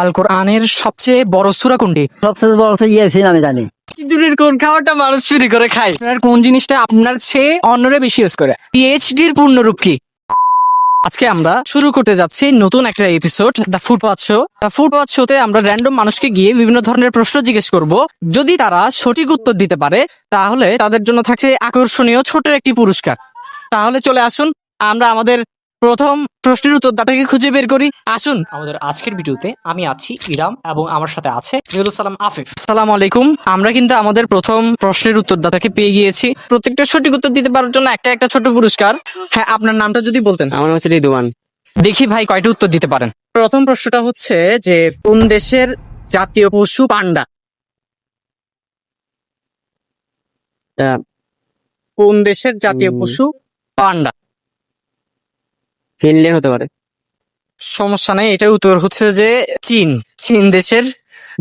আল কোরআনের সবচেয়ে বড় সূরা কোনটি? সবচেয়ে বড় হচ্ছে ইয়াসিন, আমি জানি। ইঁদুরের কোন খাবারটা মানুষ চুরি করে খায়? আপনার কোন জিনিসটা আপনার চেয়ে অন্যরা বেশি ইউজ করে? পিএইচডির পূর্ণরূপ কি? আজকে আমরা শুরু করতে যাচ্ছি নতুন একটা episode the footpath show. The footpath শোতে আমরা র্যান্ডম মানুষকে গিয়ে বিভিন্ন ধরনের প্রশ্ন জিজ্ঞেস করব। যদি তারা সঠিক উত্তর দিতে পারে তাহলে তাদের জন্য থাকছে আকর্ষণীয় ছোট একটি পুরস্কার। তাহলে চলে আসুন, আমরা আমাদের প্রথম প্রশ্নের উত্তরদাতাকে খুঁজে বের করি। আসুন। আমাদের আজকের ভিডিওতে আমি আছি ইরাম এবং আমার সাথে আছে জিয়াদুল সালাম আফিফ। আসসালামু আলাইকুম। আমরা কিন্তু আমাদের প্রথম প্রশ্নের উত্তরদাতাকে পেয়ে গিয়েছি। প্রত্যেকটা সঠিক উত্তর দিতে পারার জন্য একটা একটা ছোট পুরস্কার। হ্যাঁ, আপনার নামটা যদি বলতেন। আমার নাম হচ্ছে রিদওয়ান। দেখি ভাই কয়টা উত্তর দিতে পারেন। প্রথম প্রশ্নটা হচ্ছে যে কোন দেশের জাতীয় পশু পান্ডা? আহ, কোন দেশের জাতীয় পশু পান্ডা? ফিনল্যান্ড হতে পারে। সমস্যা নেই, এটার উত্তর হচ্ছে যে চীন। চীন দেশের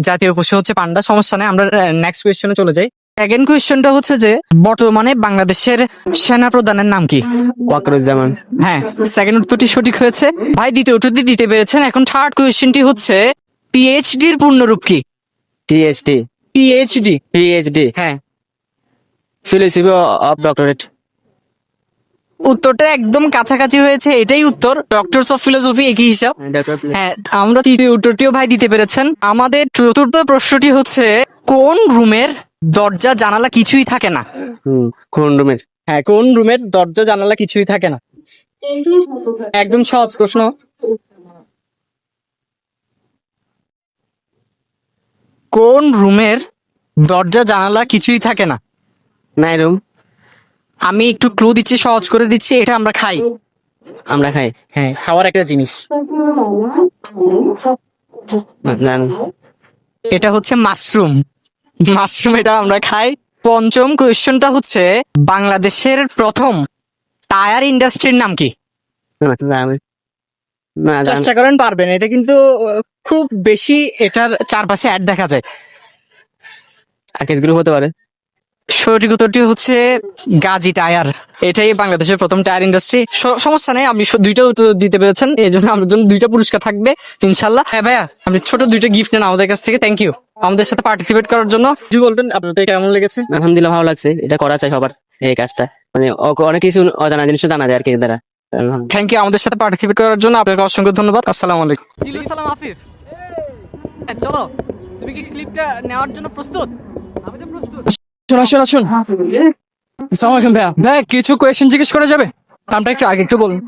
জাতীয় পশু হচ্ছে পান্ডা। সমস্যা নেই, আমরা নেক্সট কোয়েশ্চনে চলে যাই। সেকেন্ড কোয়েশ্চনটা হচ্ছে যে বর্তমানে বাংলাদেশের সেনা প্রধানের নাম কি? ওয়াকরুজ্জামান। হ্যাঁ, সেকেন্ড উত্তরটি সঠিক হয়েছে ভাই, দ্বিতীয় উত্তরটি দিতে পেরেছেন। এখন থার্ড কোয়েশ্চনটি হচ্ছে পিএইচডির পূর্ণরূপ কি? টিএসটি। পিএইচডি? পিএইচডি হ্যাঁ, ফিলোসফি অফ ডক্টরেট। উত্তরটা একদম কাছাকাছি হয়েছে, এটাই উত্তর। ডক্টরস অফ ফিলোসফি একই হিসাব। হ্যাঁ, আমরা তৃতীয় উত্তরটিও ভাই দিতে পেরেছেন। আমাদের চতুর্থ প্রশ্নটি হচ্ছে কোন রুমের দরজা জানালা কিছুই থাকে না? কোন রুমের? হ্যাঁ, কোন রুমের দরজা জানালা কিছুই থাকে না? একদম সহজ প্রশ্ন। কোন রুমের দরজা জানালা কিছুই থাকে না? নাই রুম। আমি একটু ক্লু দিচ্ছি, সহজ করে দিচ্ছি। এটা আমরা খাই। আমরা খাই। হ্যাঁ, খাওয়ার একটা জিনিস। জান। এটা হচ্ছে মাশরুম। মাশরুম, এটা আমরা খাই। পঞ্চম কোয়েশ্চনটা হচ্ছে বাংলাদেশের প্রথম টায়ার ইন্ডাস্ট্রির নাম কি? না জান। চেষ্টা করেন, পারবেন। এটা কিন্তু খুব বেশি এটার চারপাশে অ্যাড দেখা যায়। আকিজ গ্রুপ হতে পারে। সঠিক উত্তরটি হচ্ছে গাজী টায়ার। এটাই বাংলাদেশের প্রথম টায়ার ইন্ডাস্ট্রি। সমস্যা নেই, আপনি দুইটা উত্তর দিতে পেরেছেন, এই জন্য আমাদের জন্য দুইটা পুরস্কার থাকবে ইনশাল্লাহ। হ্যাঁ ভাইয়া, আপনি ছোট দুইটা গিফট নেন আমাদের কাছ থেকে। থ্যাংক ইউ আমাদের সাথে পার্টিসিপেট করার জন্য। জি বলবেন, আপনাদের কেমন লেগেছে? আলহামদুলিল্লাহ, ভালো লাগছে। এটা করা চাই সবার, এই কাজটা। মানে অনেক কিছু অজানা জিনিস জানা যায় আর কি এর দ্বারা। থ্যাংক ইউ আমাদের সাথে পার্টিসিপেট করার জন্য, আপনাকে অসংখ্য ধন্যবাদ। আসসালামু আলাইকুম। জিলুস সালাম আফিফ, চলো, তুমি কি ক্লিপটা নেওয়ার জন্য প্রস্তুত? আমি তো প্রস্তুত। আসুন আসুন আসুন। আসসালামু আলাইকুম ভাইয়া। ভাইয়া, কিছু কোয়েশ্চেন জিজ্ঞেস করা যাবে? নামটা একটু আগে একটু বলুন।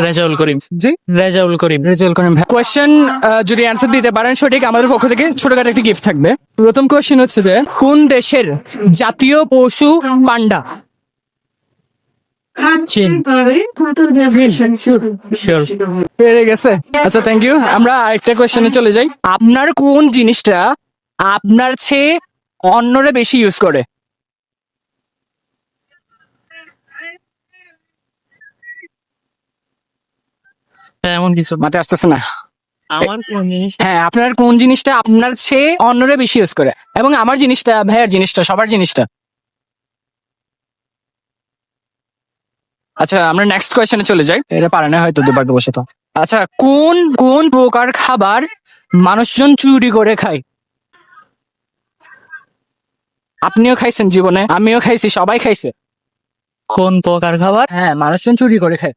রেজাউল করিম। জি, রেজাউল করিম। রেজাউল করিম ভাই। কোয়েশ্চেন যদি অ্যান্সার দিতে পারেন সঠিক, আমাদের পক্ষ থেকে ছোটখাটো একটি গিফট থাকবে। প্রথম কোয়েশ্চেন হচ্ছে যে কোন দেশের জাতীয় পশু পান্ডা? চীন। শিওর। পেরে গেছে। আচ্ছা, থ্যাংক ইউ। আমরা আরেকটা কোয়েশ্চেনে চলে যাই। আপনার কোন জিনিসটা আপনার চেয়ে অন্যরা বেশি ইউজ করে? এমন কিছু মাথায় আসতেছে না। আমার কোন জিনিস হ্যাঁ, আপনার কোন জিনিসটা আপনার চেয়ে অন্যরা বেশি ইউজ করে, এবং আমার জিনিসটা, ভাইয়ার জিনিসটা, সবার জিনিসটা। আচ্ছা, আমরা নেক্সট কোয়েশ্চেনে চলে যাই। এটা পারে না হয়তো দুর্ভাগ্যবশত। আচ্ছা, কোন কোন প্রকার খাবার মানুষজন চুরি করে খায়? আপনিও খাইছেন জীবনে, আমিও খাইছি, সবাই খাইছে। কোন প্রকার খাবার? হ্যাঁ, মানুষজন চুরি করে খায়।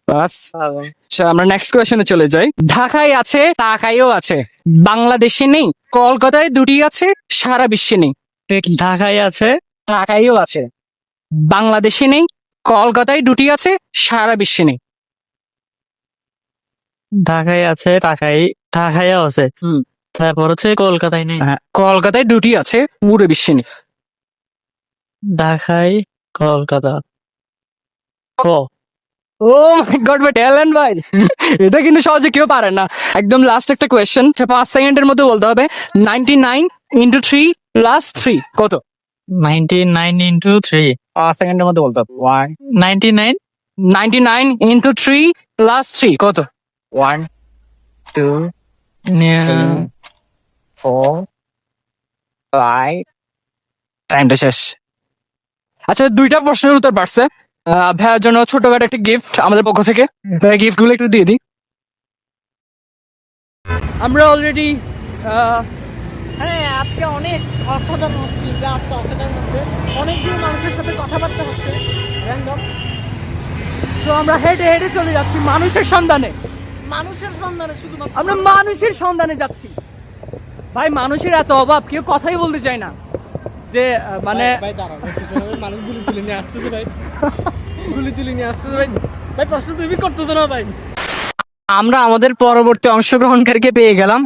বাস। আচ্ছা, আমরা নেক্সট কোয়েশ্চেনে চলে যাই। ঢাকায় আছে, ঢাকায়ও আছে, বাংলাদেশে নেই, কলকাতায় দুটি আছে, সারা বিশ্বে নেই। ঢাকায় আছে, ঢাকায়ও আছে, বাংলাদেশে নেই, কলকাতায় দুটি আছে, সারা বিশ্বে নেই। ঢাকায় আছে, ঢাকায়ও আছে। হুম। তারপর হচ্ছে কলকাতায় নেই। হ্যাঁ, কলকাতায় দুটি আছে, পুরো বিশ্বে নেই। ঢাকায়, কলকাতা। ক। ও মাই গড, ভাই ট্যালেন্ট ভাই। এটা কিন্তু সহজে কেউ পারে না। একদম লাস্ট একটা কোয়েশ্চেন, 5 সেকেন্ডের মধ্যে বলতে হবে। 99 ইন্টু 3 প্লাস 3 কত? 99 ইন্টু 3। 5 সেকেন্ডের মধ্যে বলতে হবে। 99। 99 ইন্টু 3 প্লাস 3 কত? 1 2 4 5। টাইমটা শেষ। আচ্ছা, দুইটা প্রশ্নের উত্তর পারছে। ভাইয়ার জন্য ছোটখাটো একটা গিফট আমাদের পক্ষ থেকে। ভাইয়া গিফট গুলো একটু দিয়ে দিই। আমরা অলরেডি হ্যাঁ আজকে অনেক অসাধারণ দিনটা, আজকে অসাধারণ হচ্ছে, অনেকগুলো মানুষের সাথে কথাবার্তা হচ্ছে র্যান্ডম। তো আমরা হেঁটে হেঁটে চলে যাচ্ছি মানুষের সন্ধানে, শুধুমাত্র আমরা মানুষের সন্ধানে যাচ্ছি। ভাই মানুষের এত অভাব, কেউ কথাই বলতে চায় না যে মানে মানুষ গুলি তুলে নিয়ে আসতেছে ভাই, গুলি তুলে নিয়ে আসতেছে ভাই। ভাই প্রশ্ন তুমি করতো না ভাই। আমরা আমাদের পরবর্তী অংশগ্রহণকারীকে পেয়ে গেলাম,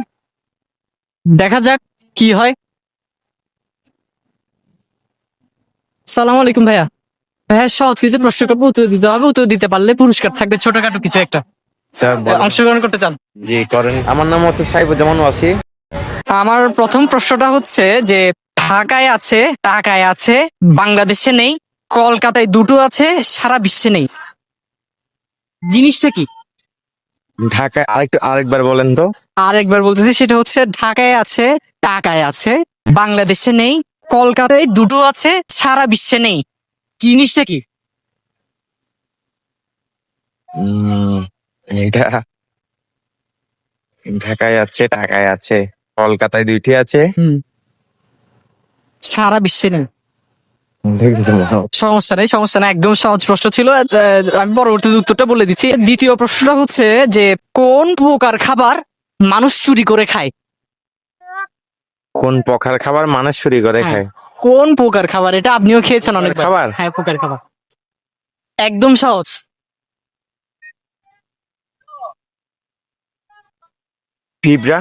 দেখা যাক কি হয়। সালাম আলাইকুম ভাইয়া। ভাইয়া সহজ কিছু প্রশ্ন করবো, উত্তর দিতে হবে, উত্তর দিতে পারলে পুরস্কার থাকবে ছোটখাটো কিছু একটা। অংশগ্রহণ করতে চান? জি করেন। আমার নাম হচ্ছে সাইফুজ্জামান ওয়াসি। আমার প্রথম প্রশ্নটা হচ্ছে যে ঢাকায় আছে, ঢাকায় আছে, বাংলাদেশে নেই, কলকাতায় দুটো আছে, সারা বিশ্বে নেই, জিনিসটা কি? ঢাকায় আরেকবার বলেন তো। আরেকবার বলতেছি, সেটা হচ্ছে ঢাকায় আছে, ঢাকায় আছে, বাংলাদেশে নেই, কলকাতায় দুটো আছে, সারা বিশ্বে নেই, জিনিসটা কি? এটা ঢাকায় আছে, ঢাকায় আছে, কলকাতায় দুইটি আছে। সারা বিশ্বে নেই। সমস্যা নেই, সমস্যা নেই, একদম সহজ প্রশ্ন ছিল। আমি পরবর্তী উত্তরটা বলে দিচ্ছি। দ্বিতীয় প্রশ্নটা হচ্ছে যে কোন প্রকার খাবার মানুষ চুরি করে খায়? কোন প্রকার খাবার মানুষ চুরি করে হ্যাঁ। খায়? কোন প্রকার খাবার? এটা আপনিও খেয়েছেন অনেক খাবার? হ্যাঁ, প্রকার খাবার, একদম সহজ। পিঁপড়া।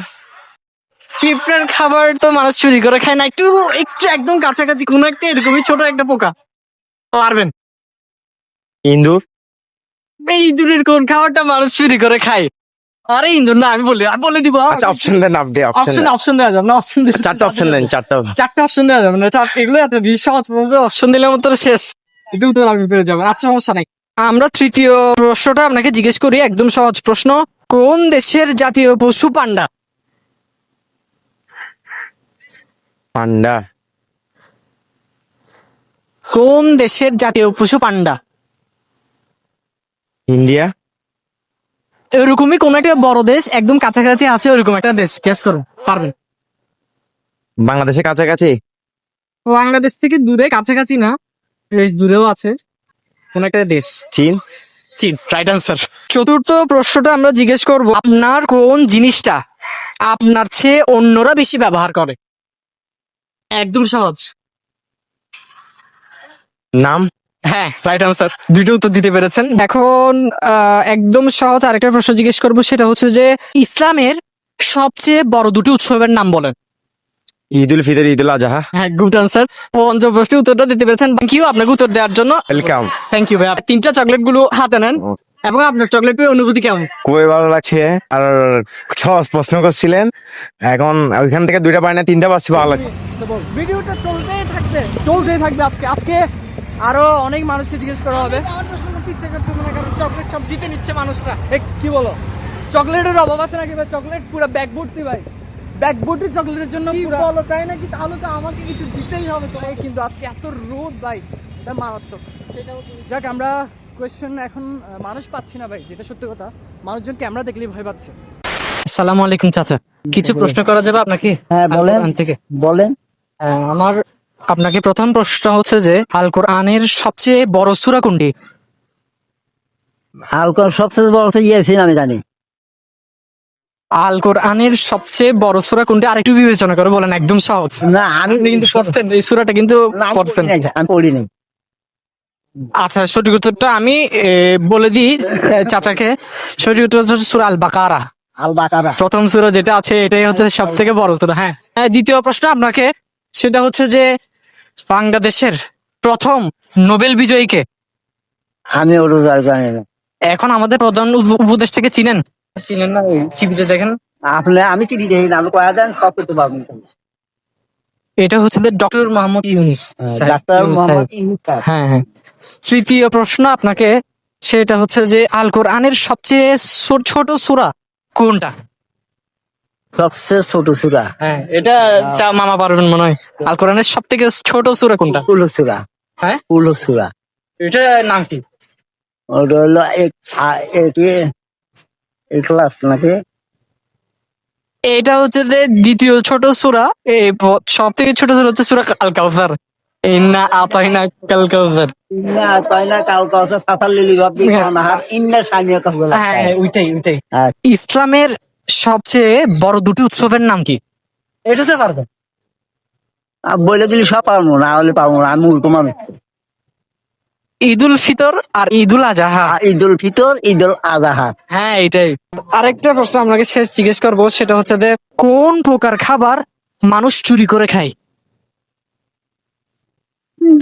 পিঁপড়ার খাবার তো মানুষ চুরি করে খায় না, একটু একটু একদম কাছাকাছি কোন একটা এরকমই ছোট একটা পোকা পারবেন। ইন্দুর। এই ইঁদুরের কোন খাবারটা মানুষ চুরি করে খায়? আরে ইঁদুর না, আমি বলে দিব। আচ্ছা অপশন দেন আপনি, অপশন অপশন দেওয়া যাবে না, অপশন দিলে চারটা অপশন দেন, চারটা অপশন দেওয়া যাবে না, এগুলো এত বেশি সহজ প্রশ্ন, অপশন দিলে আমার তো শেষ, একটু উত্তর আমি পেরে যাবেন। আচ্ছা সমস্যা নাই। আমরা তৃতীয় প্রশ্নটা আপনাকে জিজ্ঞেস করি, একদম সহজ প্রশ্ন। কোন দেশের জাতীয় পশু পান্ডা? পান্ডা। কোন দেশের জাতীয় পশু পান্ডা? ইন্ডিয়া। এরকমই কোন একটা বড় দেশ, একদম কাছাকাছি আছে ওরকম একটা দেশ, গেস করুন, পারবেন? বাংলাদেশের কাছাকাছি। বাংলাদেশ থেকে দূরে, কাছাকাছি না, বেশ দূরেও আছে কোন একটা দেশ। চীন। চীন, রাইট আনসার। চতুর্থ প্রশ্নটা আমরা জিজ্ঞেস করব, আপনার কোন জিনিসটা আপনার চেয়ে অন্যরা বেশি ব্যবহার করে? একদম সহজ। নাম। হ্যাঁ, রাইট আনসার, দুইটা উত্তর দিতে পেরেছেন। এখন একদম সহজ আরেকটা প্রশ্ন জিজ্ঞেস করব, সেটা হচ্ছে যে ইসলামের সবচেয়ে বড় দুটি উৎসবের নাম বলেন। ঈদ উল ফিতর, ঈদ উল আজহা। হ্যাঁ, গুড আনসার। পঞ্চম প্রশ্নের উত্তরটা দিতে পেরেছেন, থ্যাংক ইউ আপনাকে উত্তর দেওয়ার জন্য। ওয়েলকাম। থ্যাংক ইউ ভাই। তিনটা চকলেট গুলো হাতে নেন, এবং আপনার চকলেট পেয়ে অনুভূতি কেমন? খুবই ভালো লাগছে। আর সহজ প্রশ্ন করছিলেন, এখন ওইখান থেকে দুইটা পাই না তিনটা পাচ্ছি, ভালো লাগছে। ভিডিওটা চলতেই থাকবে। আজকে আরো অনেক মানুষকে জিজ্ঞেস করা হবে। আমার প্রশ্ন করতে ইচ্ছে করতেছে না, কারণ চকলেট সব জিতে নিচ্ছে মানুষরা। কি বলো, চকলেটের অভাব আছে নাকি ভাই? চকলেট পুরো ব্যাগ ভর্তি ভাই, ব্যাগ ভর্তি চকলেটের জন্য বলো, তাই নাকি? তাহলে তো আমাকে কিছু দিতেই হবে তোমাকে। কিন্তু আজকে এত রোদ ভাই, এটা মারাত্মক। সেটাও যাক, আমরা কোয়েশ্চেন এখন মানুষ পাচ্ছি না ভাই, যেটা সত্যি কথা। মানুষজন ক্যামেরা দেখলেই ভয় পাচ্ছে। আসসালামু আলাইকুম চাচা, কিছু প্রশ্ন করা যাবে আপনাকে? হ্যাঁ বলেন, আল কোরআন থেকে। বলেন। আমার আপনাকে প্রথম প্রশ্ন হচ্ছে যে আল কোরআনের সবচেয়ে বড় সূরা কোনটি? আলকোহল সবচেয়ে বড় তো ইয়াসিন আমি জানি। আল কোরআনের সবচেয়ে বড় সূরা কোনটি? আরেকটু বিবেচনা করে বলেন, একদম সহজ। না আমি আপনি কিন্তু পড়তেন এই সূরাটা, কিন্তু না, আমি পড়তেন। পড়ি নাই, আমি পড়ি নাই। আচ্ছা, সঠিক উত্তরটা আমি বলে দিই চাচাকে। সঠিক উত্তর হচ্ছে সূরা আল বাকারা। আল বাকারা প্রথম সূরা যেটা আছে, এটাই হচ্ছে সব থেকে বড় সূরা। হ্যাঁ। দ্বিতীয় প্রশ্ন আপনাকে, সেটা হচ্ছে যে বাংলাদেশের প্রথম নোবেল বিজয়ীকে? আমি ওর জানি না। এখন আমাদের প্রধান উপদেষ্টাকে চিনেন? চিনেন না? টিভিতে দেখেন। আপনি, আমি টিভি দেখি না, আমি কয়া দেন সব করতে পারবেন। এটা হচ্ছে ডক্টর মোহাম্মদ ইউনূস সাহেব। ডাক্তার ইউনূস মোহাম্মদ সাহেব। ইউনূস সাহেব। হ্যাঁ হ্যাঁ। তৃতীয় প্রশ্ন আপনাকে, সেটা হচ্ছে যে আল কোরআনের সবচেয়ে ছোট সূরা কোনটা? সবচেয়ে ছোট সূরা হ্যাঁ, এটা মামা পারবেন মনে হয়। আল কোরআনের সব থেকে ছোট সূরা কোনটা? উল সূরা। হ্যাঁ, উল সূরা। এটার নাম কি? ওটা হলো এক ক্লাস নাকি? এটা হচ্ছে যে দ্বিতীয় ছোট সূরা, এই সব থেকে ছোট সূরা হচ্ছে সূরা আল কাউসার। ইন্না আতাইনা কাল কাউসার। ইন্না আতাইনা কাল কাউসার ফাসাল লিল ওয়ানাহার ইন্না শানিয়াকা হুয়াল হ্যাঁ আবতার। ওইটাই। আচ্ছা। ইসলামের সবচেয়ে বড় দুটি উৎসবের নাম কি? এটাতে পারবেন? বলে দিলি সব পারবো না, হলে পাবো না, আমি মূর্খ মানুষ। ঈদ উল ফিতর আর ঈদ উল আজহা। ঈদ উল ফিতর, ঈদ উল আজহা। হ্যাঁ এটাই। আরেকটা প্রশ্ন আপনাকে শেষ জিজ্ঞেস করবো, সেটা হচ্ছে যে কোন প্রকার খাবার মানুষ চুরি করে খায়?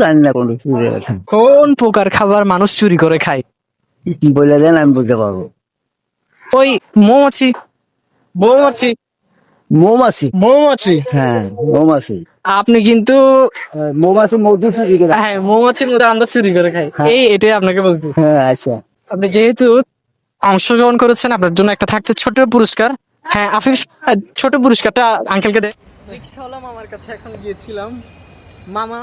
জানি না কোনো কিছু। কোন প্রকার খাবার মানুষ চুরি করে খায়? বলে দেন, আমি বুঝতে পারবো। ওই মৌমাছি। মৌমাছি। মৌমাছি। হ্যাঁ, মৌমাছি। আপনি কিন্তু মৌমাছি মধু চুরি করে। হ্যাঁ মৌমাছির মধ্যে আমরা চুরি করে খাই। এটাই আপনাকে বলছি। হ্যাঁ, আচ্ছা। আপনি যেহেতু অংশগ্রহণ করেছেন, আপনার জন্য একটা থাকতে ছোট পুরস্কার। হ্যাঁ আফিফ, ছোট পুরস্কারটা আঙ্কেলকে দে। রিক্সাওয়ালা মামার কাছে এখন গিয়েছিলাম। মামা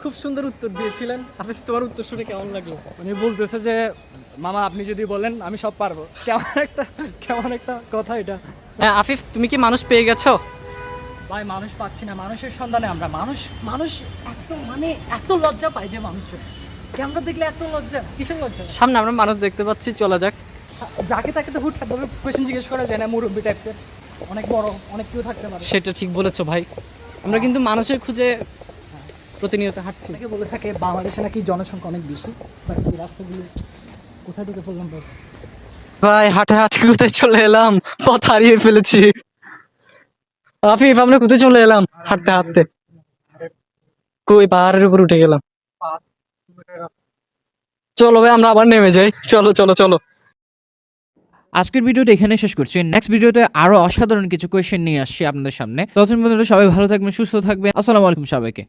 খুব সুন্দর উত্তর দিয়েছিলেন। আফিফ, তোমার উত্তর শুনে কেমন লাগলো? উনি বলতেছে যে মামা আপনি যদি বলেন আমি সব পারবো। কেমন একটা কথা এটা। হ্যাঁ আফিফ, তুমি কি মানুষ পেয়ে গেছো? ভাই মানুষ পাচ্ছি না, মানুষের সন্ধানে আমরা। মানুষ এত লজ্জা পায় যে মানুষের ক্যামেরা দেখলে এত লজ্জা, কিসের লজ্জা? সামনে আমরা মানুষ দেখতে পাচ্ছি, চলা যাক। যাকে তাকে তো হুটহাট ভাবে কোয়েশ্চেন জিজ্ঞেস করা যায় না, মুরব্বী টাইপসের। অনেক বড়, অনেক কেউ থাকতে পারে। সেটা ঠিক বলেছো ভাই, আমরা কিন্তু মানুষের খুঁজে প্রতিনিয়ত হাঁটছি। অনেকে বলে থাকে বাংলাদেশে নাকি জনসংখ্যা অনেক বেশি, বাট এই রাস্তাগুলো কোথায় ঢুকে পড়লাম ভাই। ভাই হাঁটে হাঁটে কোথায় চলে এলাম, পথ হারিয়ে ফেলেছি। আফিফ, আমরা কোথায় চলে এলাম হাঁটতে হাঁটতে? কই পাহাড়ের উপর উঠে গেলাম। চলো ভাই আমরা আবার নেমে যাই। চলো চলো চলো। আজকের ভিডিওটা এখানে শেষ করছি। নেক্সট ভিডিওতে আরো অসাধারণ কিছু কোয়েশ্চেন নিয়ে আসছি আপনাদের সামনে। ততদিন পর্যন্ত সবাই ভালো থাকবেন, সুস্থ থাকবেন। আসসালামু আলাইকুম সবাইকে।